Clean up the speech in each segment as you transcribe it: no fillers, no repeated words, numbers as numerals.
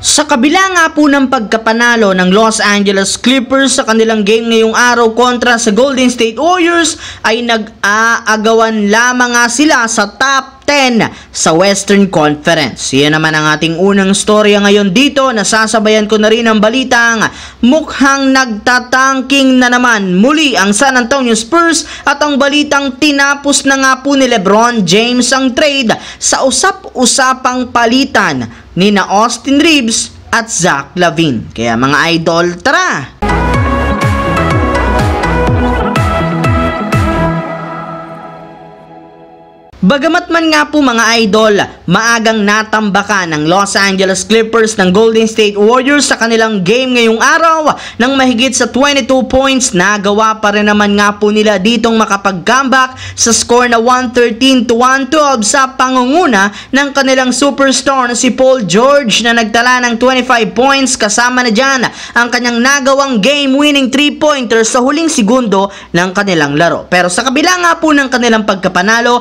Sa kabila nga po ng pagkapanalo ng Los Angeles Clippers sa kanilang game ngayong araw kontra sa Golden State Warriors, ay nag-aagawan lamang nga sila sa top 10 sa Western Conference. Yan naman ang ating unang storya ngayon dito. Nasasabayan ko na rin ang balitang mukhang nagtatanking na naman muli ang San Antonio Spurs at ang balitang tinapos na nga po ni LeBron James ang trade sa usap-usapang palitan ni na Austin Reeves at Zach LaVine. Kaya mga idol, tara! Bagamat man nga po mga idol, maagang natambakan ng Los Angeles Clippers ng Golden State Warriors sa kanilang game ngayong araw ng mahigit sa 22 points, nagawa pa rin naman nga po nila ditong makapag-comeback sa score na 113-112 sa pangunguna ng kanilang superstar na si Paul George na nagtala ng 25 points, kasama na dyan ang kanyang nagawang game-winning 3-pointer sa huling segundo ng kanilang laro. Pero sa kabila nga po ng kanilang pagkapanalo,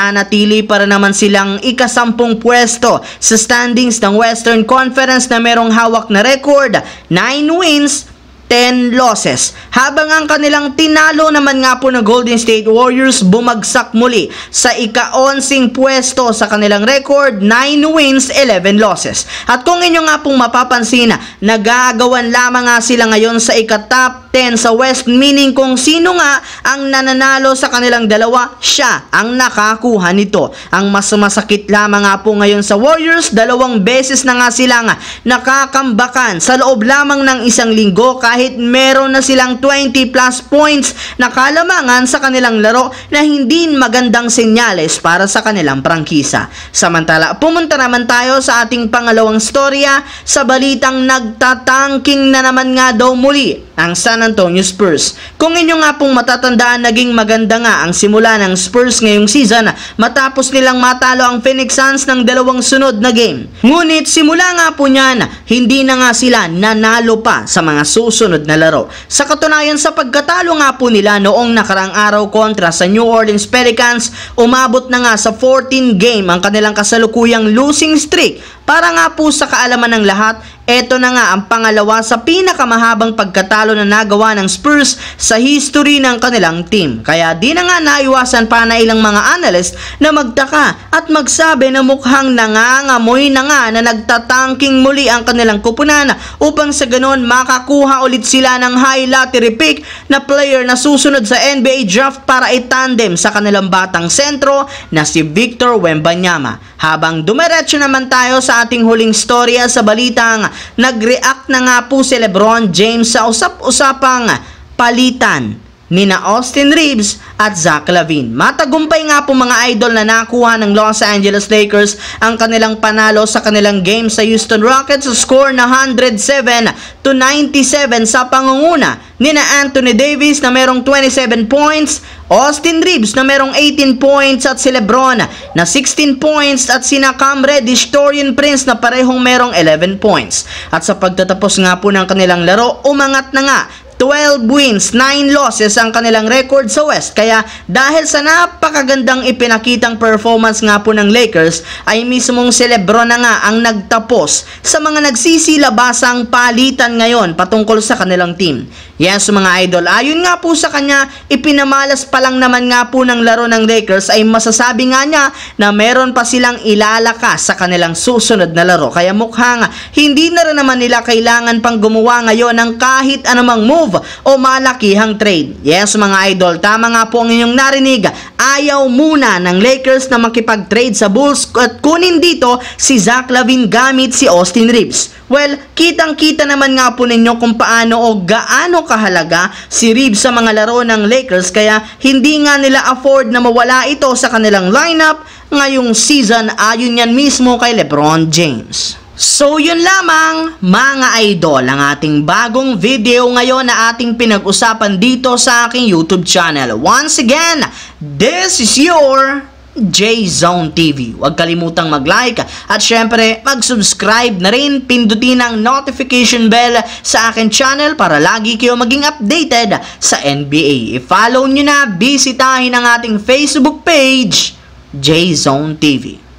nanatili para naman silang ika-10 pwesto sa standings ng Western Conference na merong hawak na record, 9 wins, 10 losses. Habang ang kanilang tinalo naman nga po na Golden State Warriors bumagsak muli sa ika-11 pwesto sa kanilang record, 9 wins, 11 losses. At kung inyo nga pong mapapansin, nagagawan lamang nga sila ngayon sa ika-top 10 sa West, meaning kung sino nga ang nananalo sa kanilang dalawa, siya ang nakakuha nito. Ang mas masakit lamang nga po ngayon sa Warriors, 2 beses na nga silang nakakambakan sa loob lamang ng isang linggo, kahit meron na silang 20 plus points na kalamangan sa kanilang laro na hindi magandang senyales para sa kanilang prangkisa. Samantala, pumunta naman tayo sa ating pangalawang storya sa balitang nagtatangking na naman nga daw muli ang San Antonio Spurs. Kung inyo nga pong matatandaan, naging maganda nga ang simula ng Spurs ngayong season matapos nilang matalo ang Phoenix Suns ng 2 sunod na game. Ngunit simula nga po niyan, hindi na nga sila nanalo pa sa mga susunod na laro. Sa katunayan, sa pagkatalo nga po nila noong nakarang araw kontra sa New Orleans Pelicans, umabot na nga sa 14 game ang kanilang kasalukuyang losing streak. Para nga po sa kaalaman ng lahat, eto na nga ang pangalawa sa pinakamahabang pagkatalo na nagawa ng Spurs sa history ng kanilang team. Kaya di na nga naiwasan pa na ilang mga analyst na magtaka at magsabi na mukhang nangangamoy na nga na nagtatangking muli ang kanilang kupunan upang sa ganon makakuha ulit sila ng high lottery pick na player na susunod sa NBA draft para itandem sa kanilang batang sentro na si Victor Wembanyama. Habang dumiretso naman tayo sa ating huling storya sa balitang nag-react na nga po si LeBron James sa usap-usapang palitan ni na Austin Reeves at Zach LaVine. Matagumpay nga po mga idol na nakuha ng Los Angeles Lakers ang kanilang panalo sa kanilang game sa Houston Rockets sa score na 107-97 sa pangunguna ni na Anthony Davis na merong 27 points, Austin Reeves na merong 18 points at si LeBron na 16 points at sina Cam Reddish, Taurean Prince na parehong merong 11 points. At sa pagtatapos nga po ng kanilang laro, umangat na nga 12 wins, 9 losses ang kanilang record sa West. Kaya dahil sa napakagandang ipinakitang performance nga po ng Lakers, ay mismong si LeBron na nga ang nagtapos sa mga nagsisilabasang palitan ngayon patungkol sa kanilang team. Yes mga idol, ayon nga po sa kanya, ipinamalas pa lang naman nga po ng laro ng Lakers ay masasabi nga niya na meron pa silang ilalakas sa kanilang susunod na laro. Kaya mukhang hindi na rin naman nila kailangan pang gumawa ngayon ng kahit anumang move o malakihang trade. Yes mga idol, tama nga po ang inyong narinig. Ayaw muna ng Lakers na makipag-trade sa Bulls at kunin dito si Zach LaVine gamit si Austin Reeves. Well, kitang-kita naman nga po ninyo kung paano o gaano kahalaga si Reeves sa mga laro ng Lakers, kaya hindi nga nila afford na mawala ito sa kanilang lineup ngayong season ayon yan mismo kay LeBron James. So yun lamang mga idol ang ating bagong video ngayon na ating pinag-usapan dito sa aking YouTube channel. Once again, this is your J-Zone TV. Huwag kalimutang mag-like at syempre mag-subscribe na rin, pindutin ang notification bell sa akin channel para lagi kayo maging updated sa NBA. I-follow nyo na, bisitahin ang ating Facebook page, J-Zone TV.